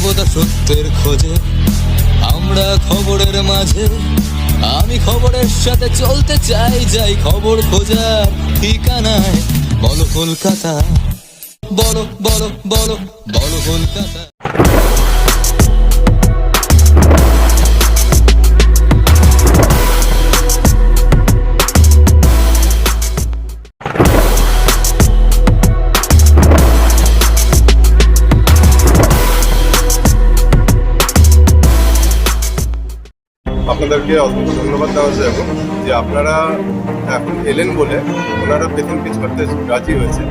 সর্বদা সত্যের খোঁজে আমরা খবরের মাঝে। আমি খবরের সাথে চলতে চাই, যাই খবর খোঁজার ঠিকানায়। বলো কলকাতা, বলো বলো বলো বলো কলকাতা। আপনাদেরকে অসংখ্য ধন্যবাদ দেওয়া হচ্ছে এখন যে আপনারা এখন এলেন বলে ওনারা পেছন পিছ করতে রাজি হয়েছে।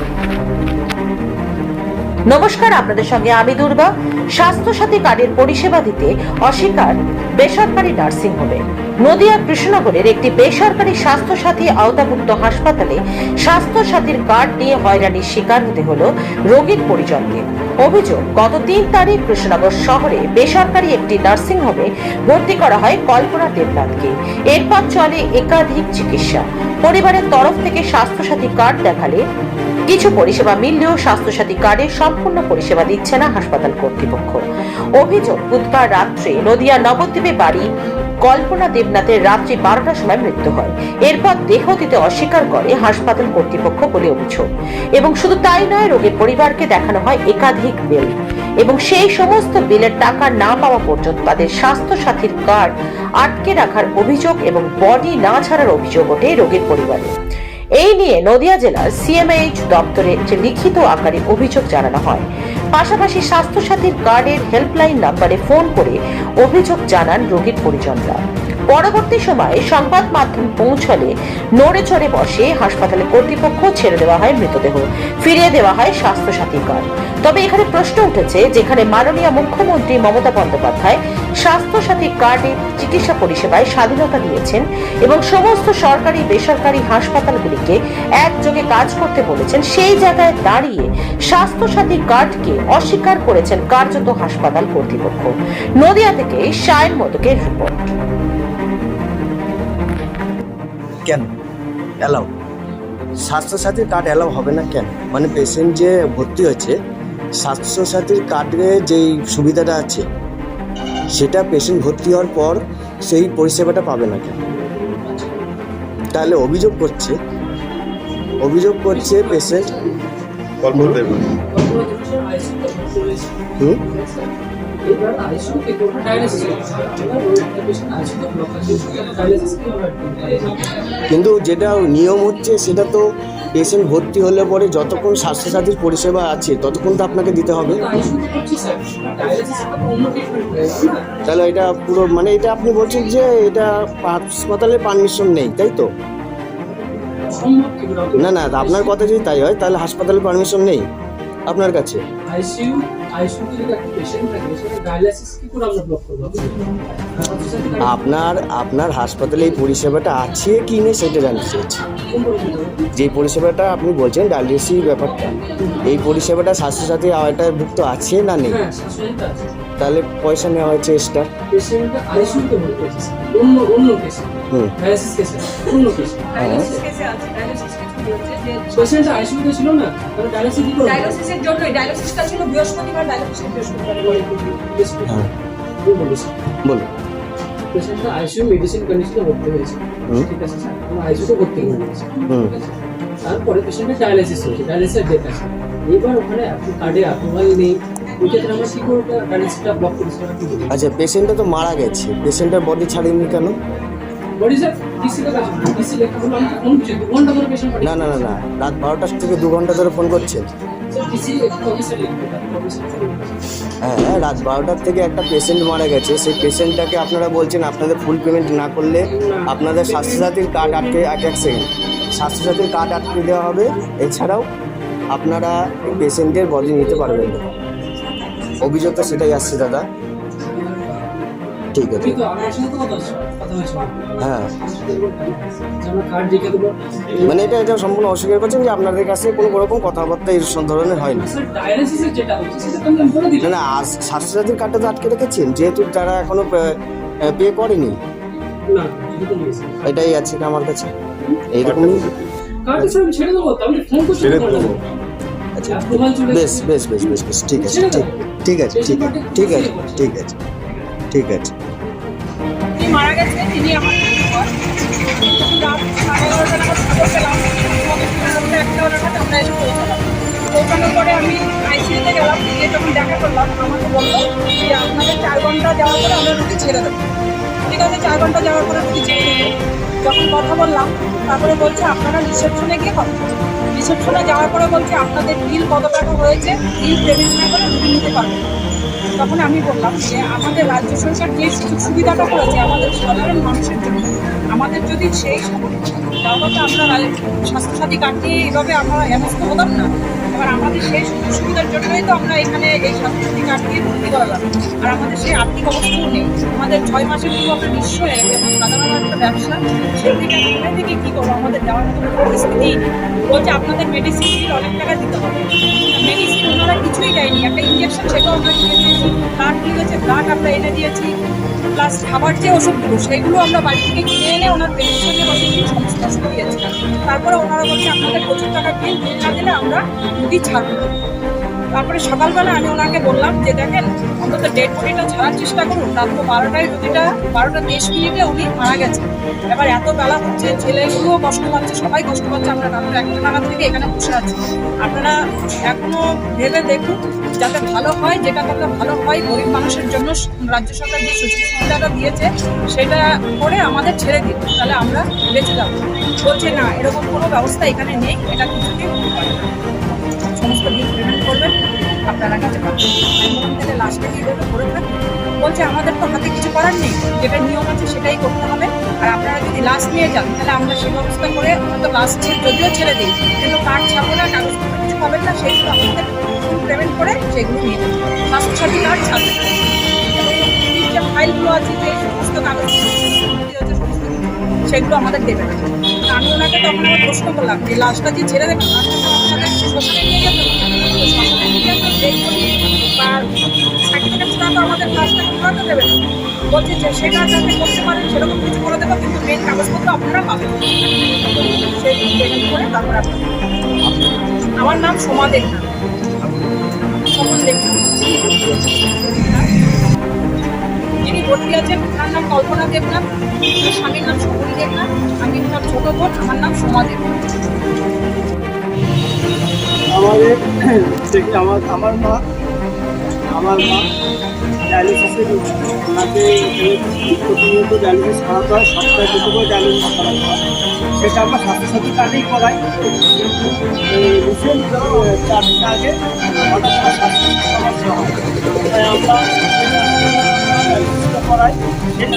নমস্কার, আপনাদের সঙ্গে আমি দুর্বা। স্বাস্থ্যসাথী কার্ডের পরিষেবা দিতে অস্বীকার বেসরকারি নার্সিং হোমে। নদিয়া কৃষ্ণনগরের একটি বেসরকারি স্বাস্থ্যসাথী আওতাভুক্ত হাসপাতালে স্বাস্থ্যসাথীর কার্ড নিয়ে হয়রানির শিকার হতে হলো রোগীর পরিজনকে। অভিযোগ, গত 3 তারিখ কৃষ্ণনগর শহরে বেসরকারি একটি নার্সিং হোমে ভর্তি করা হয় কল্পনা দেবনাথকে। এরপর চলে একাধিক চিকিৎসা। পরিবারের তরফ থেকে স্বাস্থ্যসাথী কার্ড দেখালে কিছু পরিষেবা মিললেও স্বাস্থ্যসাথী কার্ডের সম্পূর্ণ পরিষেবা দিচ্ছে না হাসপাতাল কর্তৃপক্ষ। অভিযোগ, বুধবার রাত্রে নদিয়া নবদ্বীপে বাড়ি কল্পনা দেবনাথের রাত্রি 12টার সময় মৃত্যু হয়। এরপর দেহ দিতে অস্বীকার করে হাসপাতাল কর্তৃপক্ষ বলে অভিযোগ। এবং শুধু তাই নয়, রোগীর পরিবারকে দেখানো হয় একাধিক বিল এবং সেই সমস্ত বিলের টাকা না পাওয়া পর্যন্ত তাদের স্বাস্থ্যসাথীর কার্ড আটকে রাখার অভিযোগ এবং বডি না ছাড়ার অভিযোগ ওঠে রোগীর পরিবারে। এই নিয়ে নদিয়া জেলার সিএমএইচ দপ্তরে লিখিত আকারে অভিযোগ জানানো হয়। পাশাপাশি স্বাস্থ্যসাথীর কার্ডের হেল্পলাইন নাম্বারে ফোন করে অভিযোগ জানান রোগীর পরিজনরা। পরবর্তী সময়ে সংবাদ মাধ্যম পৌঁছলে নড়ে চড়ে বসে হাসপাতালের কর্তৃপক্ষ, ছেড়ে দেওয়া হয় মৃতদেহ, ফিরিয়ে দেওয়া হয় স্বাস্থ্যসাথী কার্ড। তবে এখানে প্রশ্ন উঠেছে, যেখানে মাননীয় মুখ্যমন্ত্রী মমতা বন্দ্যোপাধ্যায় স্বাস্থ্যসাথী কার্ডের চিকিৎসা পরিষেবায় স্বাধীনতা দিয়েছেন এবং সমস্ত সরকারি বেসরকারি হাসপাতালগুলিকে একযোগে কাজ করতে বলেছেন, সেই জায়গায় দাঁড়িয়ে স্বাস্থ্যসাথী কার্ডকে অস্বীকার করেছেন কার্যত হাসপাতাল কর্তৃপক্ষ। নদিয়া থেকে শায়ন মোদকের রিপোর্ট। কেন অ্যালাউ স্বাস্থ্যসাথীর কার্ড অ্যালাউ হবে না কেন? মানে পেশেন্ট যে ভর্তি হয়েছে, স্বাস্থ্যসাথীর কার্ডে যেই সুবিধাটা আছে সেটা পেশেন্ট ভর্তি হওয়ার পর সেই পরিষেবাটা পাবে না কেন? তাহলে অভিযোগ করছে পেশেন্ট। কিন্তু যেটা নিয়ম হচ্ছে সেটা তো পেশেন্ট ভর্তি হলে পরে যতক্ষণ স্বাস্থ্যসাথীর পরিষেবা আছে ততক্ষণ তো আপনাকে দিতে হবে। তাহলে এটা পুরো মানে এটা আপনি বলছেন যে এটা হাসপাতালের পারমিশন নেই, তাই তো? না না, আপনার কথা যদি তাই হয় তাহলে হাসপাতালের পারমিশন নেই আপনার কাছে। আপনার হাসপাতালে এই পরিষেবাটা আছে কি নেই সেটা জানতে চাইছি। যে পরিষেবাটা আপনি বলছেন ডায়ালিসিস ব্যাপারটা, এই পরিষেবাটা স্বাস্থ্যসাথী আওতায় ভুক্ত আছে না নেই? তাহলে পয়সা নেওয়া হয়েছে এক্সট্রা। পেশেন্ট আইসিইউতে ছিল না, তাহলে ডায়ালিসিস কি করব? ডায়ালিসিসের জন্য ডায়ালিসিসটা ছিল বৃহস্পতিবার, বৃহস্পতিবার বলুন। পেশেন্টটা আইসিইউ মেডিসিন কন্ডিশনে ভর্তি হয়েছে, ঠিক আছে স্যার, আমরা আইসিইউতে ভর্তি হয়েছে। তারপরে পেশেন্টের ডায়ালিসিস হয়েছে, ডায়ালিসিসের ডেট আছে। এবার ওখানে কার্ডে অ্যাপ্রুভাল নেই, ওইটাতে আমরা কি করব? ডায়ালিসিসটা ব্লক করেছি। আচ্ছা, পেশেন্টটা তো মারা গেছে, পেশেন্টের বডি ছাড়েননি কেন? না না না না, রাত 12টা থেকে 2 ঘন্টা ধরে ফোন করছেন। হ্যাঁ, রাত 12টার থেকে একটা পেশেন্ট মারা গেছে, সেই পেশেন্টটাকে আপনারা বলছেন আপনাদের ফুল পেমেন্ট না করলে আপনাদের স্বাস্থ্যসাথীর কার্ড আটকে, এক সেকেন্ড, স্বাস্থ্যসাথীর কার্ড আটকে দেওয়া হবে। এছাড়াও আপনারা পেশেন্টের বডি নিতে পারবেন না। অভিযোগ তো সেটাই আসছে দাদা। ঠিক আছে, হ্যাঁ, মানে এটা সম্পূর্ণ অস্বীকার করছেন যে আপনাদের কাছে কোনো রকম কথাবার্তা এই ধরনের হয় না। না না, স্বাস্থ্যসাথীর কার্ডটা তো আটকে রেখেছেন যেহেতু তারা এখনো পে করেনি, এটাই আছে আমার কাছে এইরকমই। আচ্ছা, বেশ বেশ বেশ বেশ বেশ ঠিক আছে, ঠিক। ঠিক আছে, ঠিক আছে, ঠিক আছে, ঠিক আছে, ঠিক আছে। তিনি মারা গেছে, তিনি আমার পর রাত 11:30 নাগাদ খবর পেলাম, আমাদের 1টা নাগাদ আমরা এসে পৌঁছালাম। পৌঁছানোর পরে আমি আইসিইউতে গেলাম, গিয়ে যখন দেখা করলাম আমাকে বললো যে আপনাদের 4 ঘন্টা যাওয়ার পরে আমরা রুগী ছেড়ে দেবো। ঠিক আছে, 4 ঘন্টা যাওয়ার পরে রুগী ছেড়ে দেবো। যখন কথা বললাম তারপরে বলছে আপনারা রিসেপশনে গিয়ে কথা বলুন। রিসেপশনে যাওয়ার পরে বলছে আপনাদের বিল কত টাকা হয়েছে, বিল পেমেন্ট না করে রুগী নিতে পারবেন। তখন আমি বললাম যে আমাদের রাজ্য সরকার যে সুযোগ সুবিধাটা করেছে আমাদের সাধারণ মানুষের জন্য, আমাদের যদি সেই তাহলে তো আমরা স্বাস্থ্যসাথী কার্ড নিয়ে এইভাবে আমরা হেনস্থ হতাম না। এবার আমাদের সেই সুযোগ সুবিধার জন্যই তো আমরা এখানে এই স্বাস্থ্যসাথী কার্ড দিয়ে ভর্তি করালাম। আর আমাদের সেই আর্থিক অবস্থাও নেই, আমাদের 6 মাসের পুরো আমরা নিঃস্ব হয়ে গেছে। এবং সাধারণ একটা ব্যবসা, সেই থেকে আমরা থেকে কী করবো, আমাদের দেওয়ার মতো কোনো পরিস্থিতিই নেই। বলছে আপনাদের মেডিসিন বিল অনেক টাকা দিতে হবে। মেডিসিন ওনারা কিছুই দেয়নি, একটা ইঞ্জেকশন সেটাও আমরা কিনে দিয়েছি, ব্লাড বিল হয়েছে ব্লাড আমরা এনে দিয়েছি, প্লাস খাবার যে ওষুধগুলো সেইগুলো আমরা বাড়ি থেকে কিনে এনে ওনার পেশেন্টের ওষুধ সমস্ত ওষুধ দিয়েছি। তারপরে ওনারা বলছে আপনাদের প্রচুর টাকা বিল না দিলে আমরা রুগী ছাড়বো। তারপরে সকালবেলা আমি ওনাকে বললাম যে দেখেন অন্তত ডেড বডিটা ছাড়ার চেষ্টা করুন। রাত তো 12টায় রুগীটা 12:10 উনি মারা গেছে। এবার এত বেলা হচ্ছে, ছেলেগুলোও কষ্ট পাচ্ছে, সবাই কষ্ট পাচ্ছে, আমরা রাত্রে 1টা নাগাদ থেকে এখানে বসে আছি। আপনারা এখনো ভেবে দেখুন যাতে ভালো হয়, যেটা করলে ভালো হয় গরিব মানুষের জন্য। রাজ্য সরকার যে সুযোগ সুবিধাটা দিয়েছে সেটা করে আমাদের ছেড়ে দিন, তাহলে আমরা বেঁচে যাবো। বলছে না, এরকম কোনো ব্যবস্থা এখানে নেই, এটা কিছুতেই হতে পারে না, সমস্ত বিল পেমেন্ট করবেন আপনারা কাছে পাবেন। আমি বললাম তাহলে লাস্টে কি এভাবে করে থাকবেন? বলছে আমাদের তো হাতে কিছু করার নেই, যেটা নিয়ম আছে সেটাই করতে হবে। আর আপনারা যদি লাস্ট নিয়ে যান তাহলে আমরা সেই ব্যবস্থা করে হয়তো লাস্ট যদিও ছেড়ে দিই, কিন্তু কার্ড ছাড়বো না, কাগজপত্র কিছু পাবেন না, সেইগুলো আমাদের পেমেন্ট করে সেগুলো নিয়ে যাবেন। স্বাস্থ্যসাথী কার্ড ছাড়বেন এবং যে ফাইলগুলো আছে, যে সমস্ত কাগজপত্র সেগুলো আমাদের দেবেন। আমি ওনাকে তখন আমার প্রশ্ন করলাম যে লাস্টটা যে ছেড়ে দেবেন, লাস্টটা তো আপনাদের শ্মশানে নিয়ে যেতে হবে, শ্মশানে নিয়ে যেতে ডেট করি বা সার্টিফিকেট ছাড়া তো আমাদের লাস্টটা কীভাবে দেবেন? বলছে যে সেটা যাতে করতে পারেন সেরকম কিছু করে দেবো, কিন্তু মেন কাগজপত্র আপনারা পাবেন। সেই পেমেন্ট করে তারপরে আপনারা। আমার নাম সোমা দেবনাথ, স্বপন দেবনাথ। যিনি ভর্তি আছেন তার নাম কল্পনা দেবনাথ, তার স্বামীর নাম শকুনি দেবনাথ, আমি তার ছোট বোন, আমার নাম সোমা দেবনাথ। আমাদের থেকে আমার মা ডায়ালিসিসের ওনাকে প্রতিনিয়ত ডায়ালিসিস করাতে হয়, সপ্তাহে 2 করে ডায়ালিসিস করাতে হয়। সেটা আমরা স্বাস্থ্যসাথী কার্ডেই করাই, কিন্তু রিসেন্ট 4 দিন আগে হঠাৎ করে স্বাস্থ্যসাথী সমস্যা হয়, তাই আমরা ডায়ালিসিসটা করাই। সেটা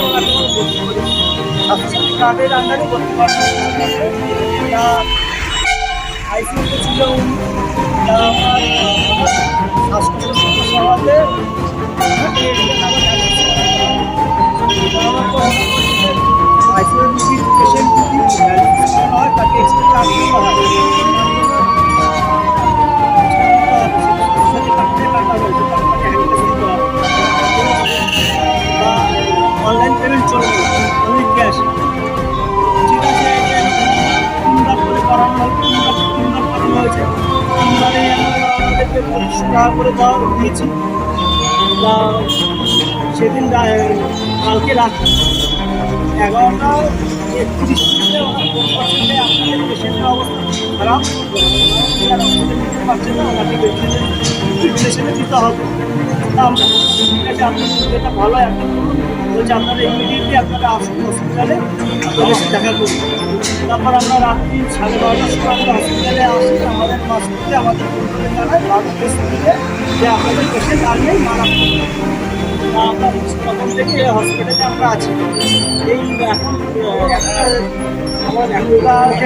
ওনাকে ভর্তি করি স্বাস্থ্যসাথী কার্ডের আন্ডারে ভর্তি করা। এটা আইসিইউতে ছিল উনি, আমার স্বাস্থ্য সমাজে আইসিইউ পেশেন্ট যদি হয় তাকে এক্সট্রা চার্জ দিতে হয়। বা অনলাইন পেমেন্ট চলবে, অনলি ক্যাশ। ঠিক আছে, 3বার করে করানো হয়, 3বার করানো হয়েছে। 3বারে আমাদেরকে 25 টাকা করে দেওয়া দিয়েছি। বা সেদিন কালকে রাত্রে 11:31 ওনার ফোন করছে আপনাদের পেশেন্টের অবস্থা খারাপ, নিতে পারছে না, ওনাকে ভেন্টিলেশনে দিতে হবে। আমরা ঠিক আছে, আপনার যেটা ভালো হয় আপনি করুন। বলছে আপনারা ইমিডিয়েটলি আপনারা আসুন হসপিটালে, আপনাদের সাথে দেখা করুন। তারপর আমরা রাত্রি 12:30টার সময় আমরা হসপিটালে আসি। আমাদের হসপিটালে আমাদের কন্ট্রোলে জানায় ভালো পরিস্থিতিতে যে আপনাদের পেশেন্ট আর নেই, মারা আমরা তখন থেকে হসপিটালে আমরা আছি। এই এখন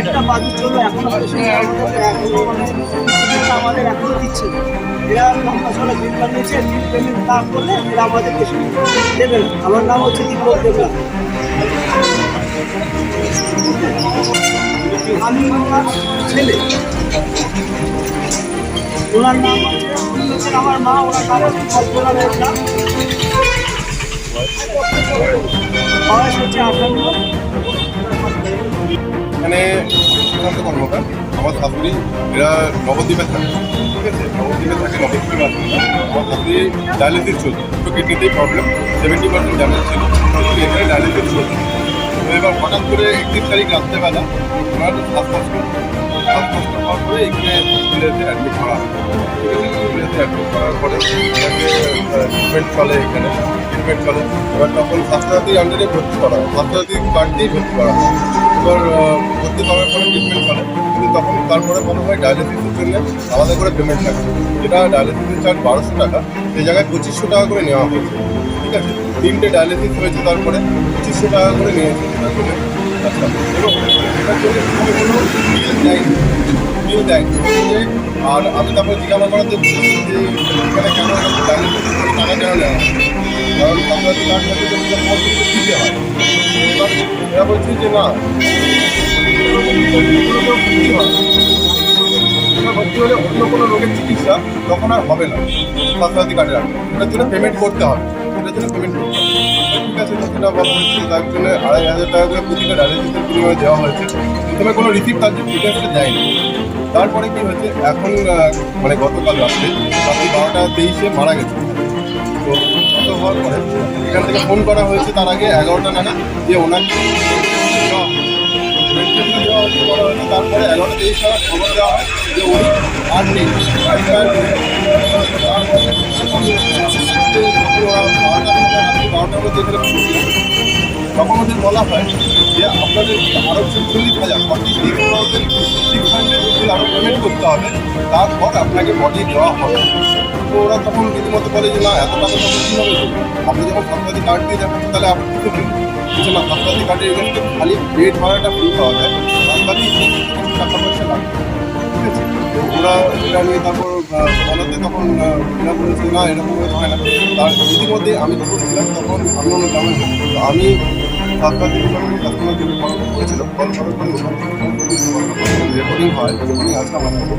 একটা বাজে চললো, এখন আমাদের এখনো দিচ্ছে না। এরা লম্বা চলে বিল বানিয়েছে, বিল পেমেন্ট না করলে এরা আমাদের পেশেন্ট দেবে না। আমার নাম হচ্ছে দীপক দেবনাথ, আমি ওনার ছেলে। ওনার নাম হচ্ছে আমার মা, ওনার নাম হচ্ছে কল্পনা দেবনাথ, বয়স হচ্ছে 58। এখানে সুশান্ত কর্মকার আমার শাশুড়ি, এরা নবদ্বীপে থাকে, ঠিক আছে, নবদ্বীপে থাকে, নবদ্বীপে বাসিন্দা। আমার শাশুড়ি ডায়ালিসিস চলছে, দুটো কিডনিতেই প্রবলেম, 70% ড্যামেজ ছিল, কিন্তু এখানে ডায়ালিসিস চলছে। তো এবার হঠাৎ করে 31 তারিখ রাত্রেবেলা ওনার শ্বাসকষ্ট হওয়ার পরে এখানে হসপিটালে অ্যাডমিট করা হয়। হসপিটালে অ্যাডমিট করার পরে এটাকে ট্রিটমেন্ট চলে, এখানে ট্রিটমেন্ট চলে। এবার তখন স্বাস্থ্যসাথীর আন্ডারে ভর্তি করা হয়, স্বাস্থ্যসাথী কার্ড দিয়েই ভর্তি করা হয়। এবার ভর্তি করার পরে ট্রিটমেন্ট চলে, কিন্তু তখন তারপরে মনে হয় ডায়ালিসিসের জন্য আলাদা করে পেমেন্ট লাগে, যেটা ডায়ালিসিসের চার্জ 1200 টাকা, সেই জায়গায় 2500 টাকা করে নেওয়া হয়েছে, ঠিক আছে। 3টে ডায়ালিসিস হয়েছে, তারপরে 2500 টাকা করে নিয়েছে সেটার জন্য। আচ্ছা, এবং এটার জন্য কোনো বিল দেয়নি, বিল দেয়নি। আর আমি তারপরে জিজ্ঞাসা করাতে বলেছি যে এখানে কেন ডায়ালিসিস টাকা কেন নেওয়া হয়, কারণ স্বাস্থ্যসাথী কার্ড থাকে তো সেটা পর কিন্তু দিতে হয়। এবার এরা বলছে যে না, ভর্তি হলে অন্য কোনো রোগের চিকিৎসা তখন আর হবে না স্বাস্থ্যসাথী কার্ডের আগে, ওটার জন্য পেমেন্ট করতে হবে, সেটার জন্য পেমেন্ট করতে হবে। ঠিক আছে, তো সেটা বলা হচ্ছে, তার জন্য 2500 টাকা করে প্রতিটা ডায়ালিসিসের বিনিময়ে দেওয়া হয়েছে। প্রথমে কোনো রিসিপ্ট তার ডিটেলসে দেয়নি। তারপরে কি হয়েছে, এখন মানে গতকাল রাত্রে 12:23 মারা গেছে। তো গত হওয়ার পরে এখান থেকে ফোন করা হয়েছে তার আগে 11টা নাগাদ, যে ওনাকে দেওয়া হচ্ছে, বলা হয়েছে। তারপরে 11:23 নাগাদ খবর দেওয়া হয় যে উনি আর নেই। তখন ওদের বলা হয় যে আপনাদের আরও 46,000 আরও পেমেন্ট করতে হবে, তারপর আপনাকে বডি দেওয়া হবে। তো ওরা তখন রীতিমতো বলে যে না, এত টাকা তখন কী হবে, আপনি যখন স্বাস্থ্যসাথী কার্ড দিয়ে যাবেন তাহলে আপনি কিছু দিন কিছু না, স্বাস্থ্যসাথী কার্ডের এগেন্সে খালি বেড ভাড়াটা ফ্রি পাওয়া যায়, বাকি কিছু টাকা পয়সা লাগবে, ঠিক আছে। তো ওরা এটা নিয়ে তারপর বলাতে তখন এরা বলেছে না, এরকম হয় না। তার ইতিমধ্যে আমি যখন ছিলাম তখন আমি অন্য গ্রামে, তো আমি স্বাস্থ্যসাথী ডিপার্টমেন্ট কাস্টমার কেয়ারে কল করেছিলাম। কল করার পরে ওখান থেকে রেকর্ডিং হয়, রেকর্ডিং আছে আমার কাছে,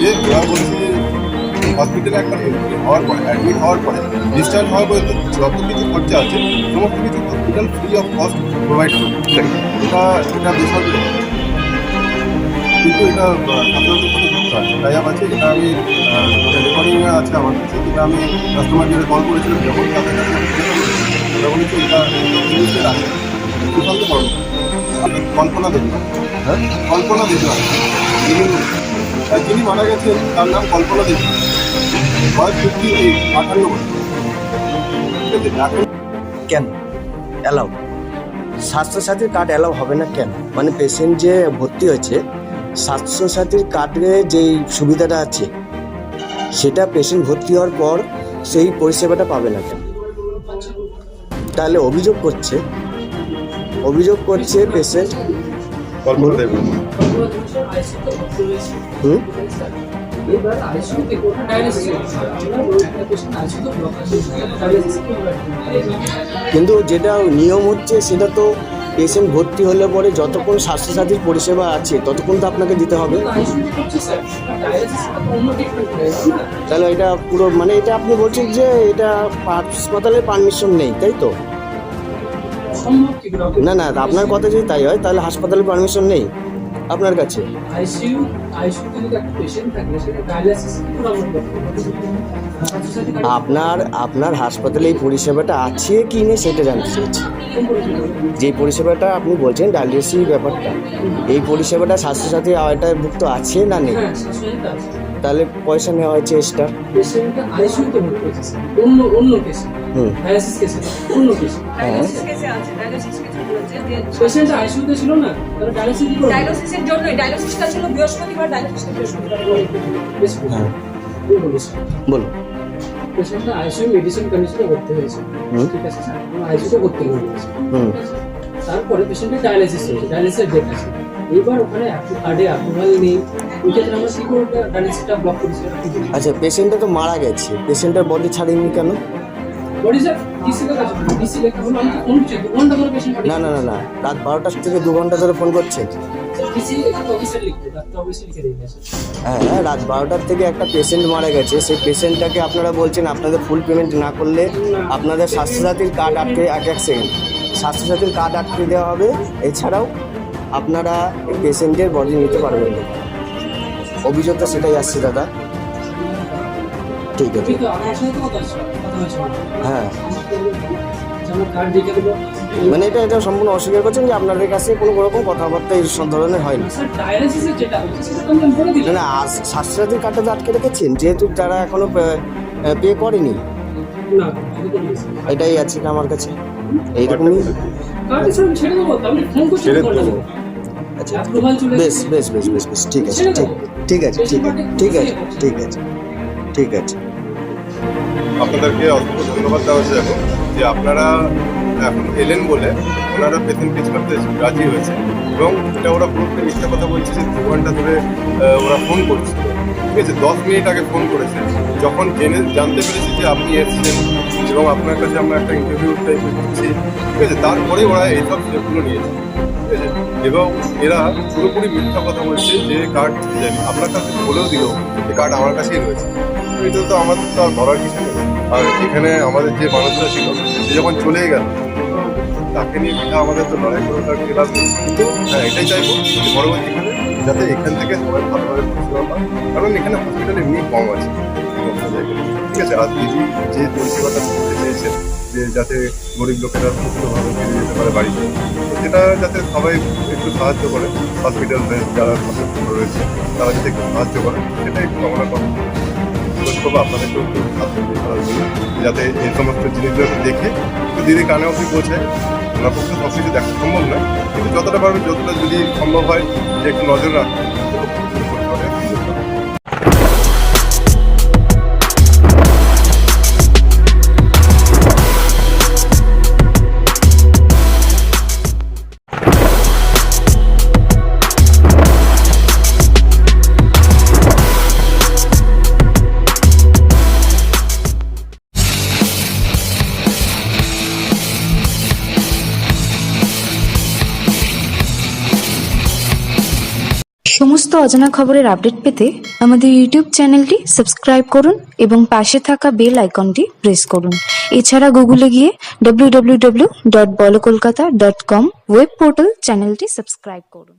যে ওরা বলছে হসপিটালে একবার অ্যাডমিট হওয়ার পরে ডিসচার্জ হওয়ার পরে যত কিছু খরচা আছে সমস্ত কিছু hospital free of cost provide করবে। এটা বেসরকারি, কিন্তু এটা স্বাস্থ্যসাথীর সাথে যুক্ত আছে, তাই আছে। এটা আমি রেকর্ডিংয়ে আছে আমার কাছে, যেটা আমি কাস্টমার কেয়ারে কল করেছিলাম যখন তাদের কাছে ওরা বলেছে এটা ইংলিশের আছে। সুশান্ত কর্ম, কল্পনা দেখলাম, হ্যাঁ, কল্পনা দেখলাম, যিনি মারা গেছেন তার নাম কল্পনা দেবী, বয়স 58 বছর, ঠিক আছে। কেন অ্যালাউ স্বাস্থ্যসাথীর কার্ড অ্যালাউ হবে না কেন? মানে পেশেন্ট যে ভর্তি হয়েছে, স্বাস্থ্যসাথীর কার্ডে যেই সুবিধাটা আছে সেটা পেশেন্ট ভর্তি হওয়ার পর সেই পরিষেবাটা পাবে না কেন? তাহলে অভিযোগ করছে পেশেন্ট। কল্পনা দেবী এবার আইসিইউতে কোনো ডায়ালিসিস একটা পেশেন্ট আইসিইউতে ব্লক আছে, ডায়ালিসিস কিন্তু যেটা নিয়ম হচ্ছে সেটা তো পেশেন্ট ভর্তি হলে পরে যতক্ষণ স্বাস্থ্যসাথীর পরিষেবা আছে ততক্ষণ তো আপনাকে দিতে হবে। আইসিইউতে হচ্ছে স্যার, ডায়ালিসিস অন্য ট্রিটমেন্ট করে না। তাহলে এটা পুরো মানে এটা আপনি বলছেন যে এটা হাসপাতালে পারমিশন নেই, তাই তো? সম্ভব কি ডক্টর? না না, আপনার কথা যদি তাই হয় তাহলে হাসপাতালে পারমিশন নেই আপনার কাছে। আইসিইউতে যদি একটা পেশেন্ট থাকে সেটা ডায়ালিসিস কি করে আমরা করতে পারি? আপনার হাসপাতালে এই পরিষেবাটা আছে কি নেই সেটা জানতে চাইছি। যে পরিষেবাটা আপনি বলছেন ডায়ালিসিস ব্যাপারটা, এই পরিষেবাটা স্বাস্থ্যসাথী আওতায় ভুক্ত আছে না নেই? হ্যাঁ, সেটা আছে। তাহলে পয়সা নেওয়া হয়েছে এক্সট্রা। পেশেন্টটা আইসিইউতে ভর্তি হয়েছে স্যার, অন্য কেসে, ডায়ালিসিস কেসে, অন্য কেসে। ডায়ালিসিস কেসে আছে, ডায়ালিসিস কেসে বলেছে যে পেশেন্ট আইসিইউতে ছিল না, তাহলে ডায়ালিসিস কি করবে? ডায়ালিসিসের জন্য ডায়ালিসিসটা ছিল বৃহস্পতিবার, ডায়ালিসিসটা বৃহস্পতিবার হ্যাঁ বলুন। পেশেন্টটা আইসিইউ মেডিসিন কন্ডিশনে ভর্তি হয়েছে, ঠিক আছে স্যার, আইসিইউতে ভর্তি হয়েছে। তারপরে পেশেন্টের ডায়ালিসিস হয়েছে, ডায়ালিসিসের ডেট আছে। এবার ওখানে কার্ডে অ্যাপ্রুভাল নেই, ওই ক্ষেত্রে আমরা কি করে ডায়ালিসিসটা ব্লক করেছি? আচ্ছা, পেশেন্টটা তো মারা গেছে, পেশেন্টের বডি ছাড়েনি কেন? বডি স্যার ডিসি লেখা আছে, ডিসি লেখা হলো আমি ফোন করছি 2 ঘন্টা ধরে পেশেন্ট না না না না, রাত 12টা থেকে 2 ঘন্টা ধরে ফোন করছেন? ডিসি একটা অফিসার লিখতে, ডাক্তার অফিসে লিখে দিয়ে গেছে। হ্যাঁ, রাত 12টার থেকে একটা পেশেন্ট মারা গেছে, সেই পেশেন্টটাকে আপনারা বলছেন আপনাদের ফুল পেমেন্ট না করলে আপনাদের স্বাস্থ্যসাথীর কার্ড আটকে, এক সেকেন্ড, স্বাস্থ্যসাথীর কার্ড আটকে দেওয়া হবে। এছাড়াও আপনারা পেশেন্টের বডি নিতে পারবেন না। অভিযোগ তো সেটাই আসছে দাদা। ঠিক আছে, কিন্তু আমার সাথে তো কথা হয়েছে হ্যাঁ, আমার কার্ড দেখে দেবো। মানে এটা সম্পূর্ণ অস্বীকার করছেন যে আপনাদের কাছে কোনো রকম কথাবার্তা এই সব ধরনের হয়নি। স্যার ডায়ালিসিসের যেটা হচ্ছে সেটা তো আমি বলে না দিলাম। না, স্বাস্থ্যসাথীর কার্ডটা তো আটকে রেখেছেন, যেহেতু তারা এখনো পে করেনি। না আমি তো বলেছি এটাই আছে কি আমার কাছে, এইরকমই। কার্ড স্যার আমি ছেড়ে দেবো, আমি ফোন করছি ছেড়ে করে দেবো। দেবো। আচ্ছা, অ্যাপ্রুভাল চলে বেশ বেশ বেশ বেশ বেশ, ঠিক আছে, ঠিক আছে, ঠিক আছে, ঠিক আছে, ঠিক আছে, ঠিক আছে। আপনাদেরকে অসংখ্য ধন্যবাদ দেওয়া হচ্ছে এখন যে আপনারা এখন এলেন বলে ওনারা পেশেন্ট পিচ করতে রাজি হয়েছে, এবং এটা ওরা পুরোপুরি মিথ্যা কথা বলছে যে 2 ঘন্টা ধরে ওরা ফোন করছে। ঠিক আছে, 10 মিনিট আগে ফোন করেছে, যখন জানতে পেরেছি যে আপনি এসেছেন এবং আপনার কাছে আমরা একটা ইন্টারভিউ টাইপের দিচ্ছি, ঠিক আছে, তারপরে ওরা এইসব স্টেপগুলো নিয়েছে। ঠিক আছে, এবং এরা পুরোপুরি মিথ্যা কথা বলছে যে কার্ড আপনার কাছে বলেও দিল যে কার্ড আমার কাছেই রয়েছে। তো এটা তো আমাদের তো আর ধরার কিছু নেই। আর এখানে আমাদের যে মানুষটা ছিল সে যখন চলে গেল, তাকে নিয়ে বিধা আমাদের তো লড়াই করে তার ক্লাস নেই। কিন্তু হ্যাঁ, এটাই চাইবো যে পরবর্তীকালে যাতে এখান থেকে সবাই ভালোভাবে পরিষেবা পায়, কারণ এখানে হসপিটাল এমনি কম আছে সমস্ত জায়গায়। ঠিক আছে, আর দিদি যে পরিষেবাটা করতে চেয়েছেন যে যাতে গরিব লোকেরা সুস্থভাবে ফিরে যেতে পারে বাড়িতে, তো সেটা যাতে সবাই একটু সাহায্য করে, হসপিটাল যারা হসপিটাল রয়েছে তারা যাতে একটু সাহায্য করে, সেটা একটু কামনা করবো। করবো আপনাদেরকেও একটু সাহায্য করার জন্য, যাতে এই সমস্ত জিনিসগুলো দেখে একটু দিদি কানে অবধি পৌঁছায়। ওনার পক্ষে সব কিছু দেখা সম্ভব নয়, কিন্তু যতটা পারবে, যতটা যদি সম্ভব হয় যে একটু নজর রাখবে, করতে পারে। সমস্ত অজানা খবরের আপডেট পেতে আমাদের ইউটিউব চ্যানেলটি সাবস্ক্রাইব করুন এবং পাশে থাকা বেল আইকনটি প্রেস করুন। এছাড়া গুগলে গিয়ে www.bolokolkata.com ওয়েব পোর্টাল চ্যানেলটি সাবস্ক্রাইব করুন।